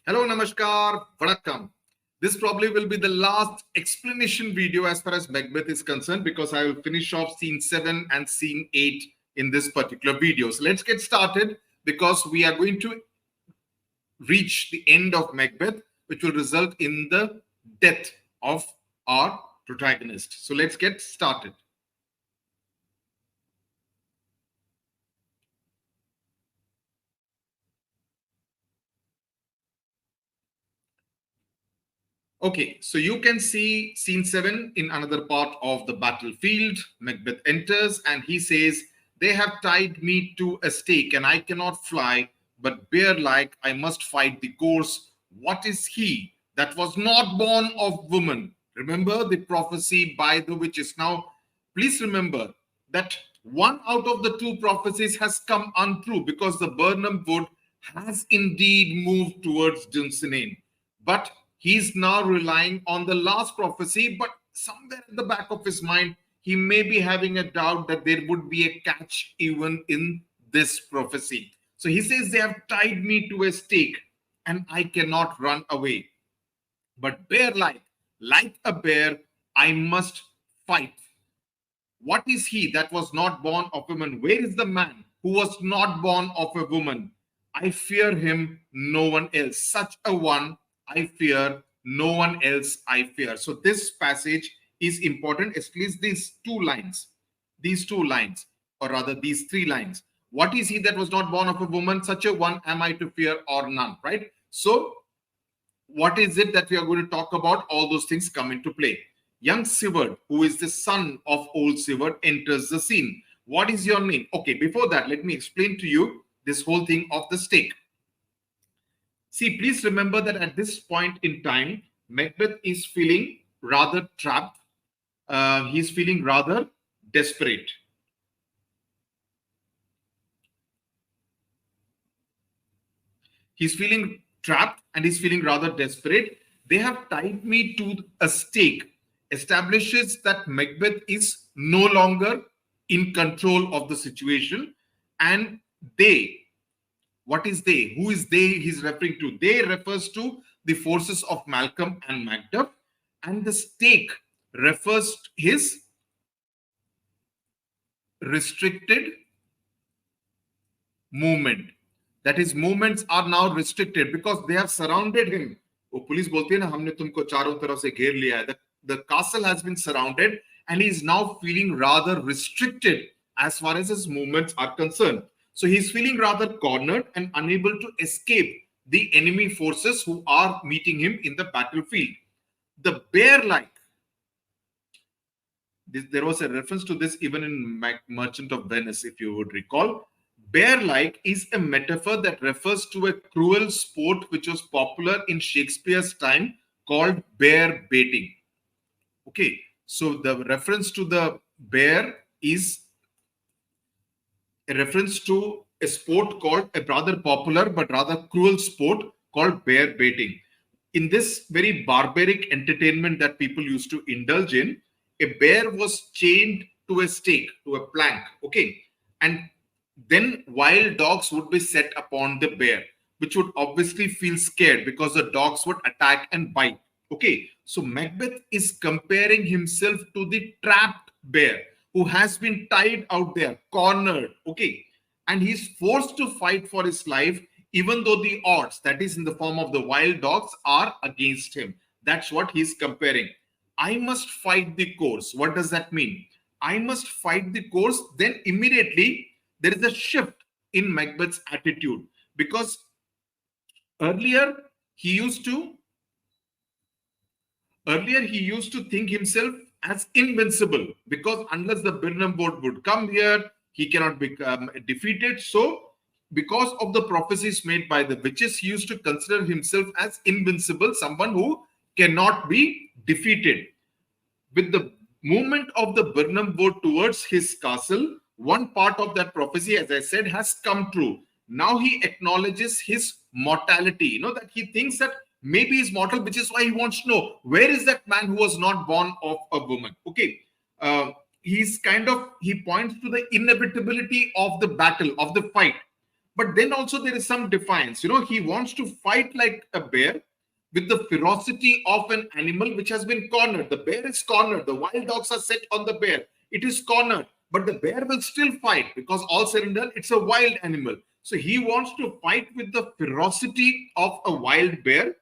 Hello, Namaskar, Vanakkam. This probably will be the last explanation video as far as Macbeth is concerned because I will finish off scene 7 and scene 8 in this particular video. So let's get started because we are going to reach the end of Macbeth, which will result in the death of our protagonist. So let's get started. Okay, so you can see scene 7 in another part of the battlefield. Macbeth enters and he says, "They have tied me to a stake and I cannot fly, but bear-like I must fight the course. What is he that was not born of woman?" Remember the prophecy by the witches. Now, please remember that one out of the two prophecies has come untrue because the Birnam Wood has indeed moved towards Dunsinane. But he's now relying on the last prophecy, but somewhere at the back of his mind, he may be having a doubt that there would be a catch even in this prophecy. So he says, "They have tied me to a stake and I cannot run away. But bear-like, like a bear, I must fight. What is he that was not born of woman? Where is the man who was not born of a woman? I fear him, no one else. Such a one I fear, no one else I fear." So this passage is important, at least these two lines, or rather these three lines. What is he that was not born of a woman? Such a one am I to fear or none, right? So what is it that we are going to talk about? All those things come into play. Young Seward, who is the son of old Seward, enters the scene. What is your name? Okay, before that, let me explain to you this whole thing of the stake. See, please remember that at this point in time, Macbeth is feeling rather trapped. He's feeling rather desperate. He's feeling trapped and he's feeling rather desperate. They have tied me to a stake. Establishes that Macbeth is no longer in control of the situation. And they, what is they? Who is they he's referring to? They refers to the forces of Malcolm and Macduff. And the stake refers to his restricted movement. That his movements are now restricted because they have surrounded him. वो police बोलती है ना, हमने तुमको चारों तरफ से घेर लिया है. The castle has been surrounded and he is now feeling rather restricted as far as his movements are concerned. So he's feeling rather cornered and unable to escape the enemy forces who are meeting him in the battlefield. The bear-like, there was a reference to this even in Merchant of Venice, if you would recall. Bear-like is a metaphor that refers to a cruel sport which was popular in Shakespeare's time called bear baiting. Okay, so the reference to the bear is a reference to a sport called, a rather popular but rather cruel sport called bear baiting. In this very barbaric entertainment that people used to indulge in, a bear was chained to a stake, to a plank, okay, and then wild dogs would be set upon the bear, which would obviously feel scared because the dogs would attack and bite. Okay, so Macbeth is comparing himself to the trapped bear who has been tied out there, cornered, okay, and he's forced to fight for his life, even though the odds, that is in the form of the wild dogs, are against him. That's what he's comparing. I must fight the course. What does that mean? I must fight the course. Then immediately there is a shift in Macbeth's attitude because earlier he used to think himself as invincible because unless the Birnam Wood would come here, he cannot become defeated. So because of the prophecies made by the witches, he used to consider himself as invincible, someone who cannot be defeated. With the movement of the Birnam Wood towards his castle, one part of that prophecy, as I said, has come true. Now he acknowledges his mortality, that he thinks that maybe he's mortal, which is why he wants to know where is that man who was not born of a woman. Okay, he points to the inevitability of the battle, of the fight. But then also there is some defiance. He wants to fight like a bear with the ferocity of an animal which has been cornered. The bear is cornered. The wild dogs are set on the bear. It is cornered. But the bear will still fight because all said and done, it's a wild animal. So he wants to fight with the ferocity of a wild bear.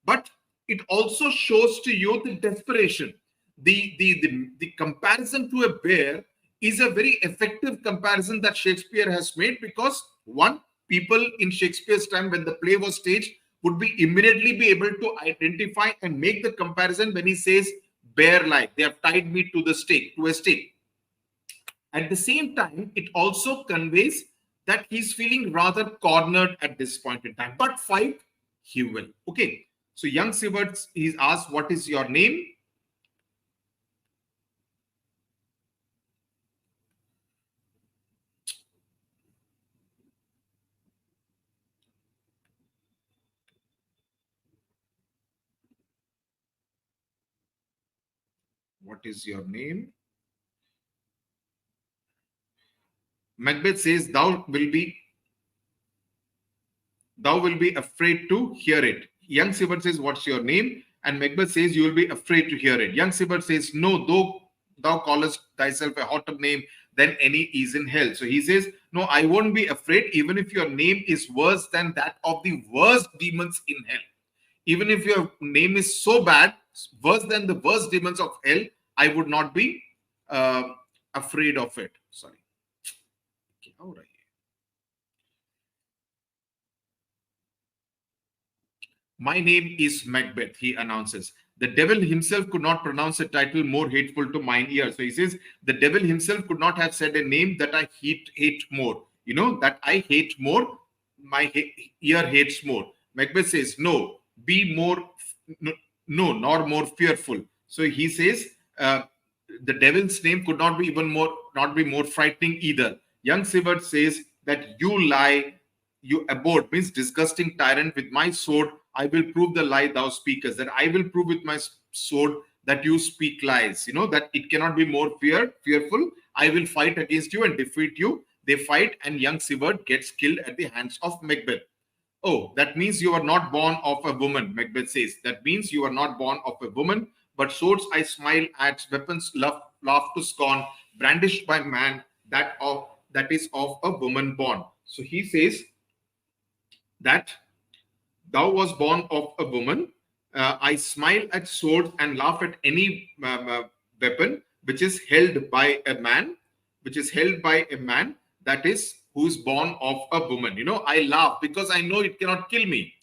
But it also shows to you the desperation. The comparison to a bear is a very effective comparison that Shakespeare has made, because one, people in Shakespeare's time when the play was staged would be immediately be able to identify and make the comparison when he says bear-like. They have tied me to a stake. At the same time, it also conveys that he's feeling rather cornered at this point in time. But fight, he will. Okay. So young Seward, he's asked, what is your name? What is your name? Macbeth says, thou will be afraid to hear it. Young Seward says, what's your name? And Macbeth says, you will be afraid to hear it. Young Seward says, no, though thou callest thyself a hotter name than any is in hell. So he says, no, I won't be afraid, even if your name is worse than that of the worst demons in hell. Even if your name is so bad, worse than the worst demons of hell, I would not be afraid of it. Sorry. All right. My name is Macbeth, he announces. The devil himself could not pronounce a title more hateful to mine ear. So he says, the devil himself could not have said a name that I hate more. That I hate more, my ear hates more. Macbeth says, no, be more, no, nor more fearful. So he says, the devil's name could not be more frightening either. Young Seward says that you lie, you abhorred, means disgusting tyrant, with my sword I will prove the lie thou speakest. That I will prove with my sword that you speak lies. That it cannot be more fearful. I will fight against you and defeat you. They fight, and young Seward gets killed at the hands of Macbeth. Oh, that means you are not born of a woman, Macbeth says. That means you are not born of a woman, but swords I smile at, weapons laugh to scorn, brandished by man that is of a woman born. So he says that thou was born of a woman. I smile at swords and laugh at any weapon which is held by a man, that is who is born of a woman. I laugh because I know it cannot kill me.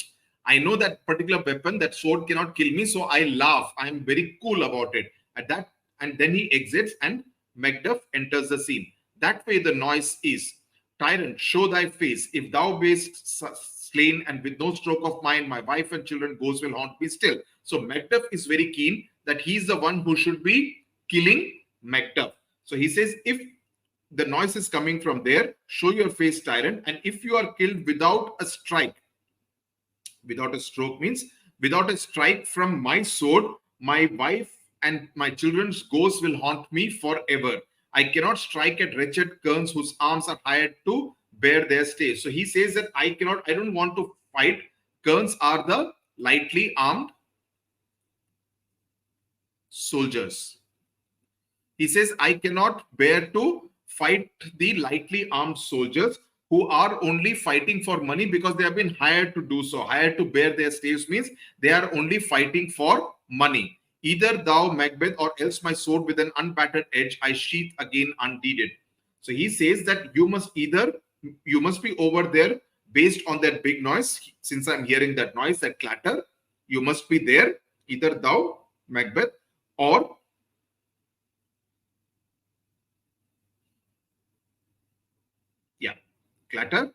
I know that particular weapon, that sword cannot kill me, so I laugh. I am very cool about it. And then he exits, and Macduff enters the scene. That way the noise is, tyrant, show thy face. If thou beest slain, and with no stroke of mine, my wife and children ghosts will haunt me still. So Macduff is very keen that he's the one who should be killing Macduff. So he says, if the noise is coming from there, show your face, tyrant. And if you are killed without a strike, without a stroke means without a strike from my sword, my wife and my children's ghosts will haunt me forever. I cannot strike at wretched kerns whose arms are hired to bear their stay. So he says that I don't want to fight. Kerns are the lightly armed soldiers. He says, I cannot bear to fight the lightly armed soldiers who are only fighting for money because they have been hired to do so. Hired to bear their staves means they are only fighting for money. Either thou, Macbeth, or else my sword with an unbattered edge I sheath again undeeded. So he says that you must be over there based on that big noise. Since I'm hearing that noise, that clatter, you must be there, either thou, Macbeth, or clatter.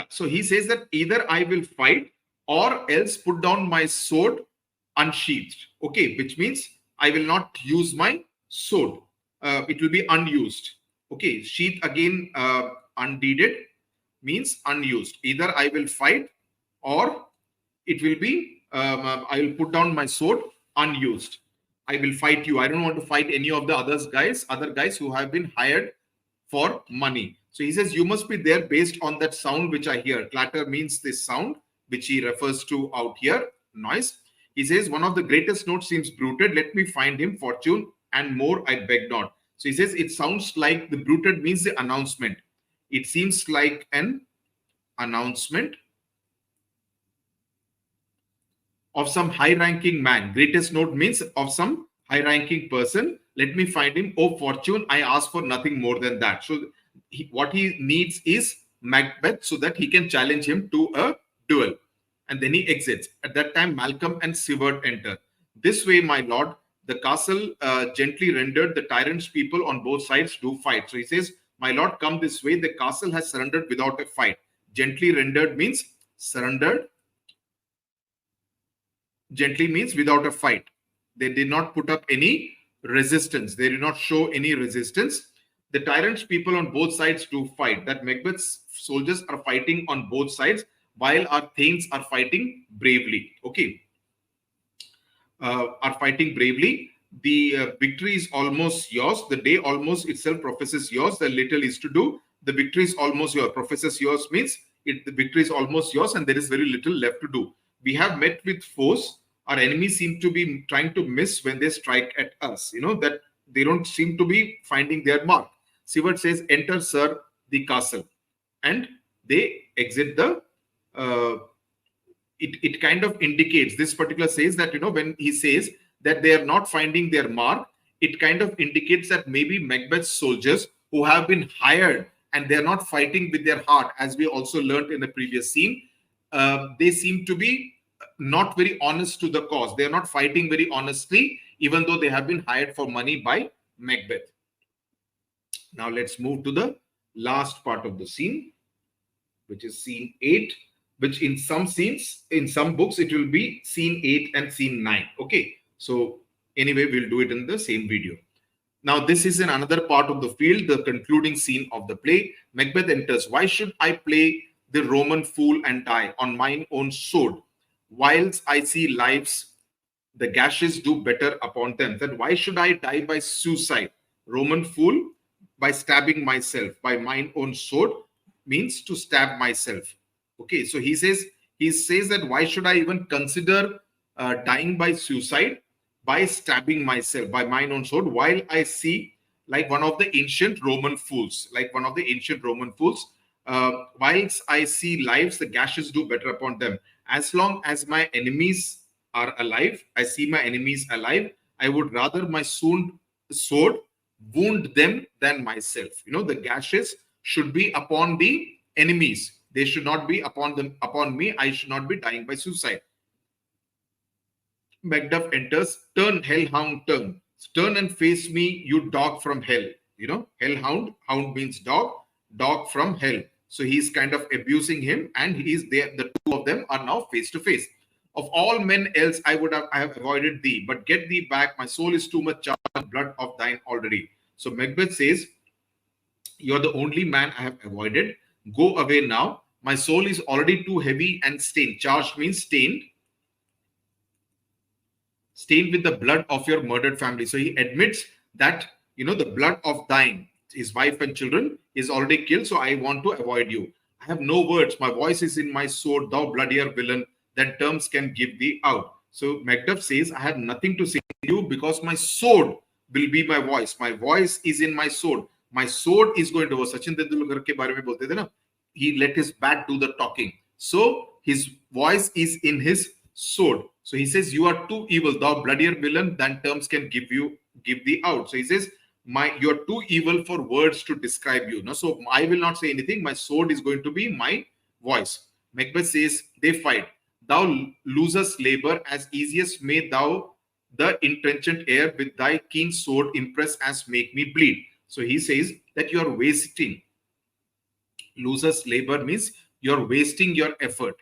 So he says that either I will fight or else put down my sword unsheathed. Okay, which means I will not use my sword. It will be unused. Okay, sheath again, undeeded means unused. Either I will fight or it will be, I will put down my sword unused. I will fight you. I don't want to fight any of the other guys who have been hired for money. So he says, you must be there based on that sound which I hear. Clatter means this sound, which he refers to out here, noise. He says, one of the greatest notes seems bruited. Let me find him, fortune, and more I beg not. So he says, it sounds like the bruited means the announcement. It seems like an announcement of some high-ranking man. Greatest note means of some high-ranking person. Let me find him. Oh, fortune, I ask for nothing more than that. So what he needs is Macbeth so that he can challenge him to a duel. And then he exits. At that time, Malcolm and Seward enter. This way, my lord, the castle gently rendered. The tyrant's people on both sides do fight. So he says, my lord, come this way. The castle has surrendered without a fight. Gently rendered means surrendered. Gently means without a fight. They did not put up any resistance. They did not show any resistance. The tyrant's people on both sides do fight. That Macbeth's soldiers are fighting on both sides while our thanes are fighting bravely. Okay. Are fighting bravely. The victory is almost yours. The day almost itself professes yours. The little is to do. The victory is almost yours. Professes yours means the victory is almost yours and there is very little left to do. We have met with foes. Our enemies seem to be trying to miss when they strike at us. You know, that they don't seem to be finding their mark. Seward says, enter, sir, the castle. And they exit the... It kind of indicates, this particular says that, you know, when he says that they are not finding their mark, it kind of indicates that maybe Macbeth's soldiers who have been hired and they're not fighting with their heart, as we also learned in the previous scene, they seem to be not very honest to the cause. They're not fighting very honestly, even though they have been hired for money by Macbeth. Now let's move to the last part of the scene, which is scene 8, which in some scenes, in some books, it will be scene 8 and scene 9. Okay. So anyway, we'll do it in the same video. Now, this is in another part of the field, the concluding scene of the play. Macbeth enters. Why should I play the Roman fool and die on mine own sword? Whilst I see lives, the gashes do better upon them. Then why should I die by suicide? Roman fool, by stabbing myself, by mine own sword, means to stab myself. Okay, so he says that why should I even consider dying by suicide? By stabbing myself, by mine own sword, while I see like one of the ancient Roman fools, whilst I see lives, the gashes do better upon them. As long as my enemies are alive, I see my enemies alive, I would rather my sword wound them than myself. You know, the gashes should be upon the enemies. They should not be upon me. I should not be dying by suicide. Macduff enters. Turn, hellhound, turn. Turn and face me, you dog from hell. You know, hellhound, hound means dog, dog from hell. So he's kind of abusing him, and he's there. The two of them are now face to face. Of all men else, I have avoided thee, but get thee back. My soul is too much charged, blood of thine already. So Macbeth says, you're the only man I have avoided. Go away now. My soul is already too heavy and stained. Charged means stained. Stained with the blood of your murdered family. So he admits that, you know, the blood of thine, his wife and children, is already killed. So I want to avoid you. I have no words. My voice is in my sword, thou bloodier villain, that terms can give thee out. So Macduff says, I have nothing to say to you because my sword will be my voice. My voice is in my sword. My sword is going to... Sachin Tendulkar ke baare mein bolte the na, he let his bat do the talking. So his voice is in his sword. So he says, you are too evil, thou bloodier villain, than terms can give thee out. So he says, you are too evil for words to describe you. No, so I will not say anything. My sword is going to be my voice. Macbeth says, they fight. Thou losest labor as easiest may thou the intrenchant air with thy keen sword impress as make me bleed. So he says that you are wasting. Losest labor means you're wasting your effort,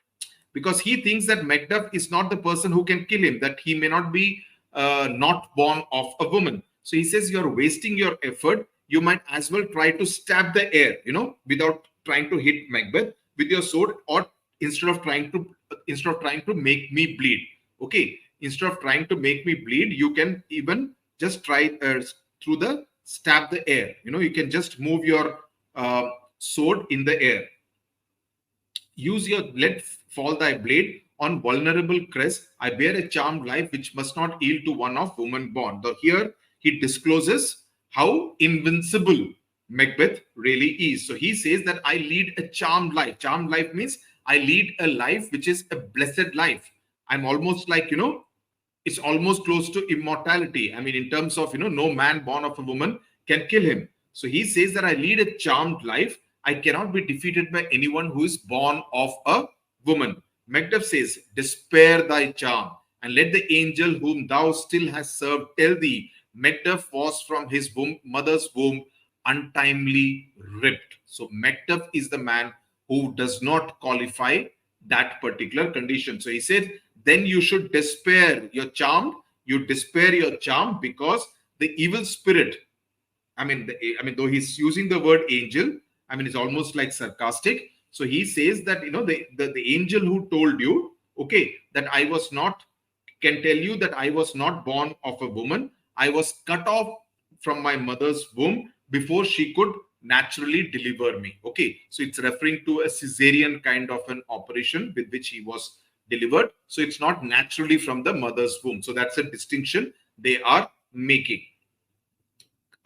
because he thinks that Macduff is not the person who can kill him, that he may not be not born of a woman. So he says you're wasting your effort. You might as well try to stab the air, you know, without trying to hit Macbeth with your sword, or instead of trying to make me bleed. Okay, instead of trying to make me bleed, you can even just try through the stab the air. You can just move your sword in the air. Use your let fall thy blade on vulnerable crest. I bear a charmed life which must not yield to one of woman born. So here he discloses how invincible Macbeth really is. So he says that I lead a charmed life. Charmed life means I lead a life which is a blessed life. I'm almost like, it's almost close to immortality. I mean, in terms of, no man born of a woman can kill him. So he says that I lead a charmed life. I cannot be defeated by anyone who is born of a woman. Macduff says, despair thy charm, and let the angel whom thou still hast served tell thee, Macduff was from his mother's womb untimely ripped. So Macduff is the man who does not qualify that particular condition. So he said, then you should despair your charm. You despair your charm because the evil spirit, though he's using the word angel, it's almost like sarcastic. So he says that, the angel who told you, okay, that I was not, can tell you that I was not born of a woman. I was cut off from my mother's womb before she could naturally deliver me. Okay, so it's referring to a cesarean kind of an operation with which he was delivered. So it's not naturally from the mother's womb. So that's a distinction they are making.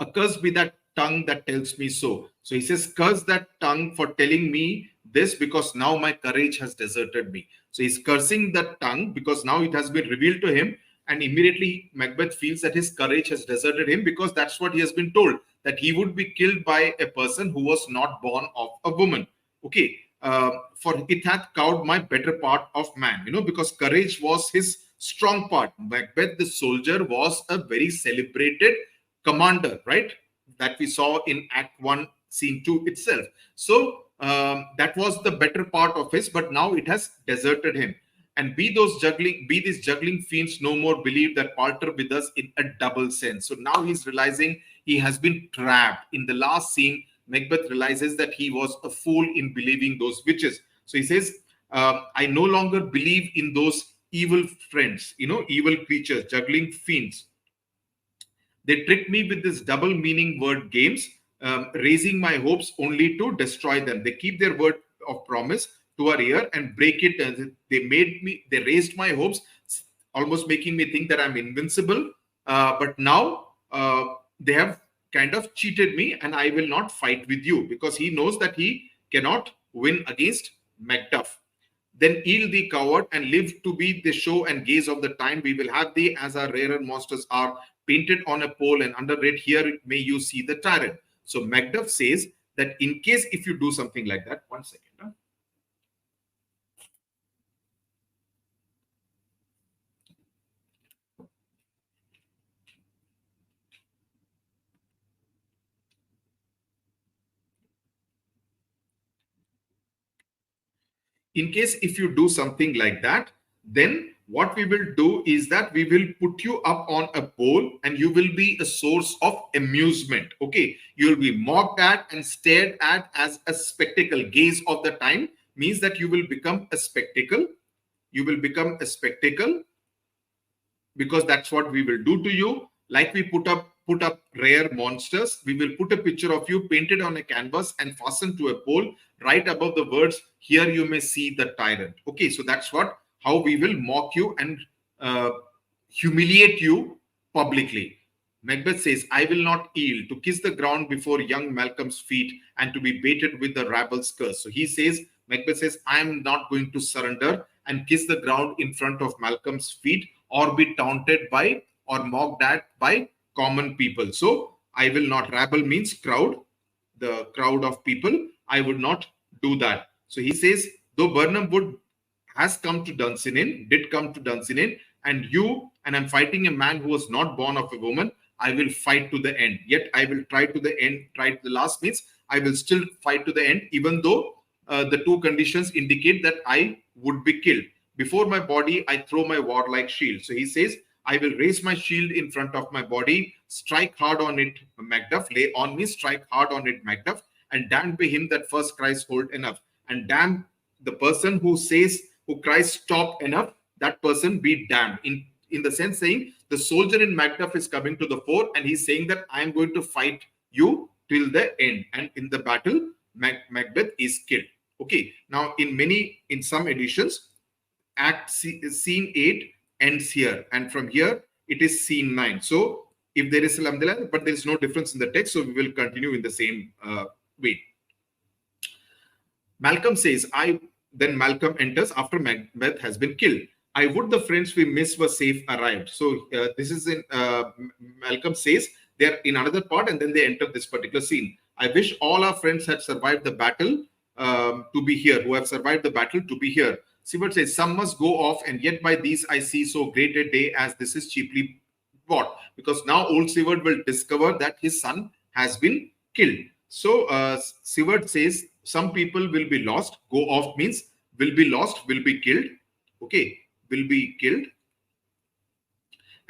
Accursed be that tongue that tells me so. So he says, curse that tongue for telling me this, because now my courage has deserted me. So he's cursing that tongue because now it has been revealed to him, and immediately Macbeth feels that his courage has deserted him, because that's what he has been told, that he would be killed by a person who was not born of a woman. Okay, for it hath cowed my better part of man, because courage was his strong part. Macbeth, the soldier, was a very celebrated commander, right? That we saw in Act 1, Scene 2 itself. So that was the better part of his, but now it has deserted him. And be these juggling fiends no more believe that palter with us in a double sense. So now he's realizing he has been trapped. In the last scene, Macbeth realizes that he was a fool in believing those witches. So he says, I no longer believe in those evil friends, evil creatures, juggling fiends. They trick me with this double meaning word games, raising my hopes only to destroy them. They keep their word of promise to our ear and break it. They raised my hopes, almost making me think that I'm invincible. But now they have kind of cheated me, and I will not fight with you, because he knows that he cannot win against Macduff. Then yield thee, coward, and live to be the show and gaze of the time. We will have thee as our rarer monsters are, painted on a pole, and under it here may you see the tyrant. So Macduff says that in case if you do something like that, 1 second. In case if you do something like that, then what we will do is that we will put you up on a pole, and you will be a source of amusement. Okay, you will be mocked at and stared at as a spectacle. Gaze of the time means that you will become a spectacle. You will become a spectacle, because that's what we will do to you. Like we put up rare monsters, we will put a picture of you painted on a canvas and fastened to a pole right above the words, here you may see the tyrant. Okay, so that's how we will mock you and humiliate you publicly. Macbeth says, I will not yield to kiss the ground before young Malcolm's feet and to be baited with the rabble's curse. So he says, Macbeth says, I am not going to surrender and kiss the ground in front of Malcolm's feet, or be taunted by or mocked at by common people. So I will not. Rabble means crowd, the crowd of people. I would not do that. So he says, though Birnam Wood has come to Dunsinane, did come to Dunsinane, and I'm fighting a man who was not born of a woman, I will fight to the end. Yet I will try to the end. Try to the last means I will still fight to the end, even though the two conditions indicate that I would be killed. Before my body, I throw my warlike shield. So he says, I will raise my shield in front of my body, strike hard on it, Macduff, lay on me, strike hard on it, Macduff, and damned be him that first cries hold enough. And damn the person who cries stop enough, that person be damned. in the sense saying the soldier in Macduff is coming to the fore, and he's saying that I'm going to fight you till the end. And in the battle, Macbeth is killed. Okay. Now, in some editions, scene 8 ends here, and from here it is scene 9. So if there is alhamdulillah, but there is no difference in the text, so we will continue in the same way. Malcolm says, then Malcolm enters after Macbeth has been killed. I would the friends we miss were safe arrived. So this is in Malcolm says they're in another part, and then they enter this particular scene. I wish all our friends had survived the battle to be here, who have survived the battle to be here. Seward says, some must go off, and yet by these I see so great a day as this is cheaply bought. Because now old Seward will discover that his son has been killed. So Seward says, some people will be lost. Go off means will be lost, will be killed. Okay, will be killed.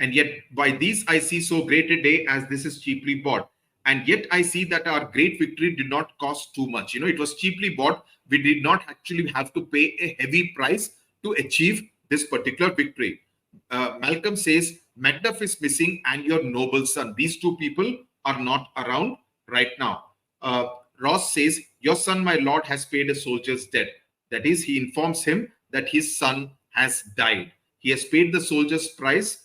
And yet by these I see so great a day as this is cheaply bought. And yet I see that our great victory did not cost too much. It was cheaply bought. We did not actually have to pay a heavy price to achieve this particular victory. Malcolm says, Macduff is missing and your noble son. These two people are not around right now. Ross says, your son, my lord, has paid a soldier's debt. That is, he informs him that his son has died. He has paid the soldier's price,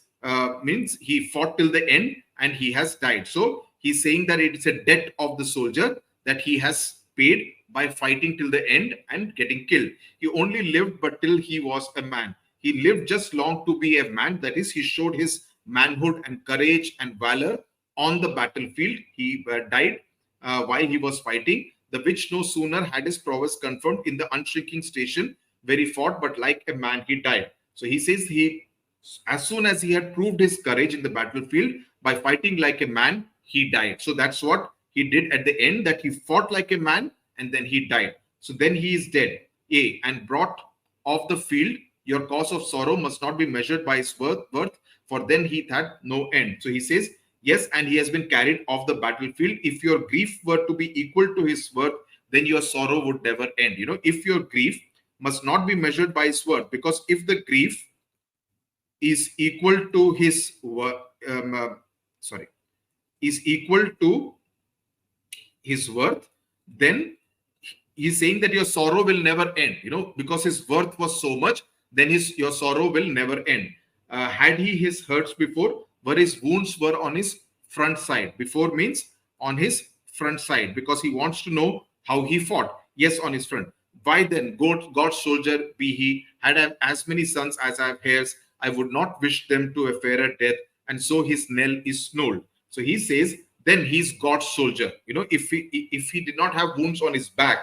means he fought till the end and he has died. So he's saying that it is a debt of the soldier that he has paid by fighting till the end and getting killed. He only lived but till he was a man. He lived just long to be a man. That is, he showed his manhood and courage and valor on the battlefield. He died while he was fighting, the which no sooner had his prowess confirmed in the unshrinking station where he fought, but like a man he died. So he says as soon as he had proved his courage in the battlefield by fighting like a man, he died. So that's what he did at the end, that he fought like a man and then he died. So then he is dead. And brought off the field, your cause of sorrow must not be measured by his worth, for then he had no end. So he says, yes, and he has been carried off the battlefield. If your grief were to be equal to his worth, then your sorrow would never end. If your grief must not be measured by his worth, because if the grief is equal to his is equal to his worth, then he's saying that your sorrow will never end, because his worth was so much, then your sorrow will never end. Had he his hurts before, where his wounds were on his front side. Before means on his front side, because he wants to know how he fought. Yes, on his front. Why then, God's soldier be he, had I as many sons as I have hairs, I would not wish them to a fairer death, and so his knell is snolled. So he says, then he's God's soldier. If he did not have wounds on his back,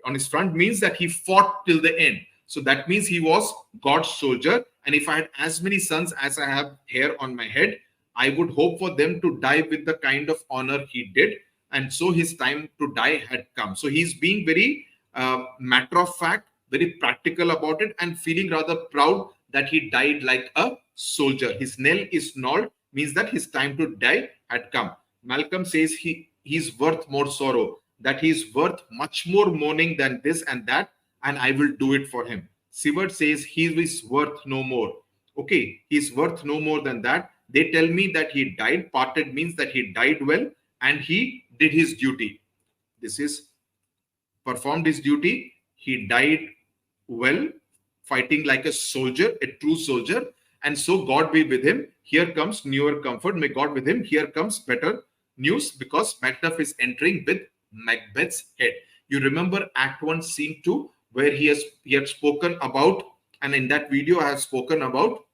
on his front means that he fought till the end. So that means he was God's soldier. And if I had as many sons as I have hair on my head, I would hope for them to die with the kind of honor he did. And so his time to die had come. So he's being very matter of fact, very practical about it, and feeling rather proud that he died like a soldier. His knell is gnawed, means that his time to die had come. Malcolm says he's worth more sorrow, that he's worth much more mourning than this and that, and I will do it for him. Seward says he is worth no more. Okay, he's worth no more than that. They tell me that he died. Parted means that he died well and he did his duty. This is performed his duty. He died well, fighting like a soldier, a true soldier. And so God be with him. Here comes newer comfort. May God with him. Here comes better news, because Macduff is entering with Macbeth's head. You remember Act 1, Scene 2, where he had spoken about, and in that video I have spoken about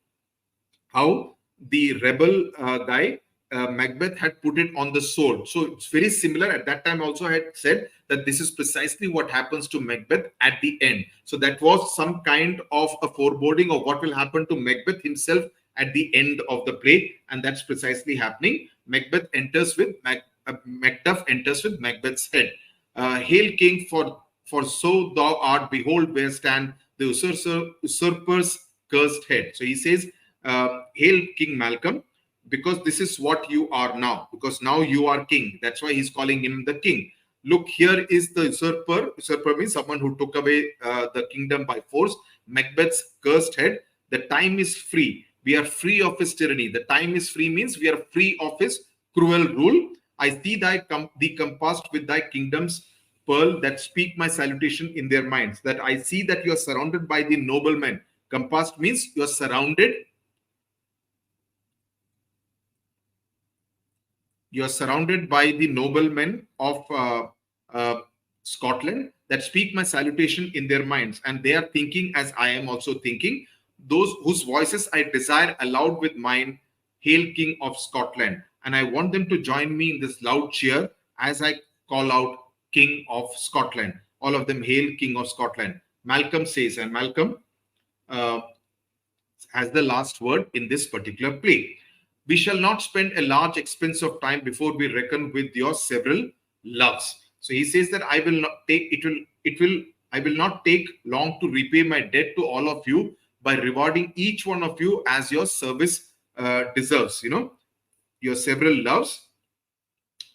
how the rebel guy, Macbeth, had put it on the sword. So it's very similar. At that time also I had said that this is precisely what happens to Macbeth at the end. So that was some kind of a foreboding of what will happen to Macbeth himself at the end of the play, and that's precisely happening. Macbeth enters with Macduff enters with Macbeth's head. Hail King, for so thou art, behold where stand the usurper's cursed head. So he says, hail King Malcolm, because this is what you are now, because now you are king. That's why he's calling him the king. Look, here is the usurper. Usurper means someone who took away the kingdom by force. Macbeth's cursed head. The time is free. We are free of his tyranny. The time is free means we are free of his cruel rule. I see thee compassed with thy kingdoms pearl, that speak my salutation in their minds. That I see that you are surrounded by the noblemen. Compassed means you are surrounded. You are surrounded by the noblemen of Scotland, that speak my salutation in their minds, and they are thinking as I am also thinking. Those whose voices I desire aloud with mine, hail King of Scotland. And I want them to join me in this loud cheer as I call out King of Scotland. All of them hail King of Scotland. Malcolm says, and Malcolm has the last word in this particular play. We shall not spend a large expense of time before we reckon with your several loves. So he says that I will not take long to repay my debt to all of you by rewarding each one of you as your service deserves. Your several loves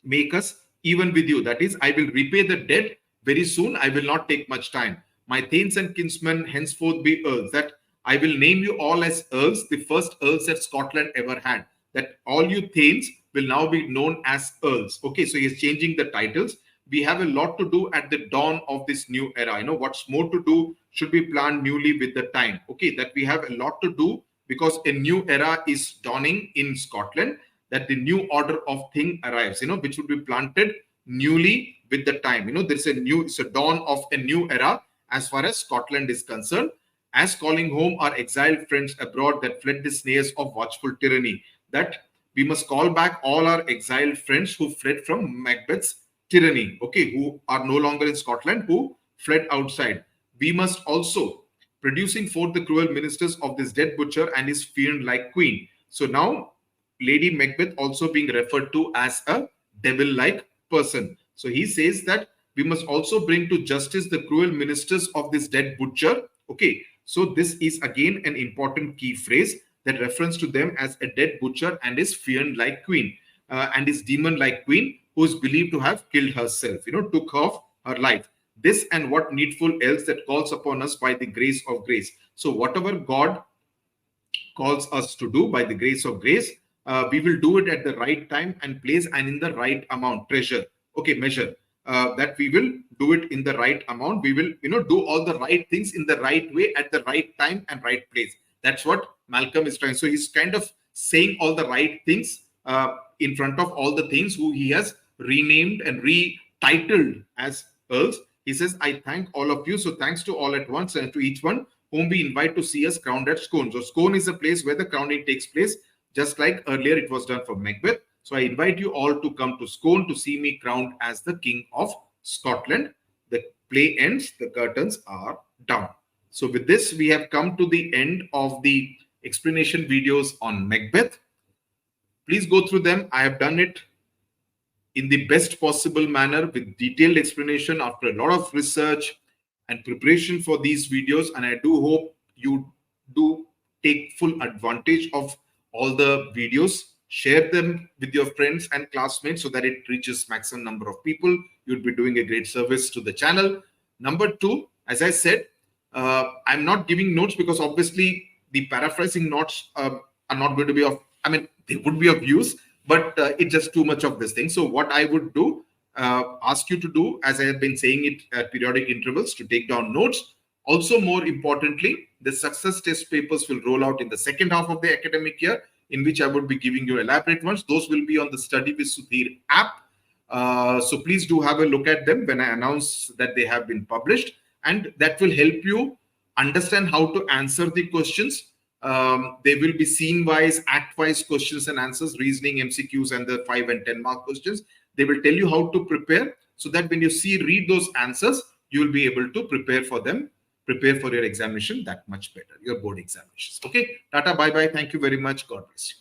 make us even with you. That is, I will repay the debt very soon. I will not take much time. My thanes and kinsmen henceforth be earls. That I will name you all as earls, the first earls that Scotland ever had. That all you thanes will now be known as earls. Okay, so he's changing the titles. We have a lot to do at the dawn of this new era. What's more to do should be planned newly with the time. Okay, that we have a lot to do because a new era is dawning in Scotland, that the new order of thing arrives, which would be planted newly with the time. It's a dawn of a new era as far as Scotland is concerned, as calling home our exiled friends abroad that fled the snares of watchful tyranny. That we must call back all our exiled friends who fled from Macbeth's tyranny, okay, who are no longer in Scotland, who fled outside. We must also producing forth the cruel ministers of this dead butcher and his fiend-like queen. So now Lady Macbeth also being referred to as a devil-like person. So he says that we must also bring to justice the cruel ministers of this dead butcher. Okay, so this is again an important key phrase, that reference to them as a dead butcher and his fiend-like queen and his demon-like queen, who is believed to have killed herself, took off her life. This and what needful else that calls upon us by the grace of grace. So whatever God calls us to do by the grace of grace, we will do it at the right time and place and in the right amount, measure. That we will do it in the right amount. We will, do all the right things in the right way at the right time and right place. That's what Malcolm is trying. So he's kind of saying all the right things in front of all the things who he has renamed and retitled as earls. He says, I thank all of you. So thanks to all at once and to each one whom we invite to see us crowned at Scone. So Scone is a place where the crowning takes place, just like earlier it was done for Macbeth. So I invite you all to come to Scone to see me crowned as the King of Scotland. The play ends, the curtains are down. So with this, we have come to the end of the explanation videos on Macbeth. Please go through them. I have done it in the best possible manner with detailed explanation after a lot of research and preparation for these videos. And I do hope you do take full advantage of all the videos. Share them with your friends and classmates so that it reaches maximum number of people. You'd be doing a great service to the channel. Number two, as I said, I'm not giving notes because obviously the paraphrasing notes are not going to be of, they would be of use, but it's just too much of this thing. So what I would do, ask you to do, as I have been saying it at periodic intervals, to take down notes. Also, more importantly, the success test papers will roll out in the second half of the academic year, in which I would be giving you elaborate ones. Those will be on the Study with Sudhir app. So please do have a look at them when I announce that they have been published. And that will help you understand how to answer the questions. They will be scene-wise, act-wise questions and answers, reasoning, MCQs, and the 5 and 10 mark questions. They will tell you how to prepare so that when you read those answers, you will be able to prepare for them, prepare for your examination that much better, your board examinations. Okay, Tata, bye-bye. Thank you very much. God bless you.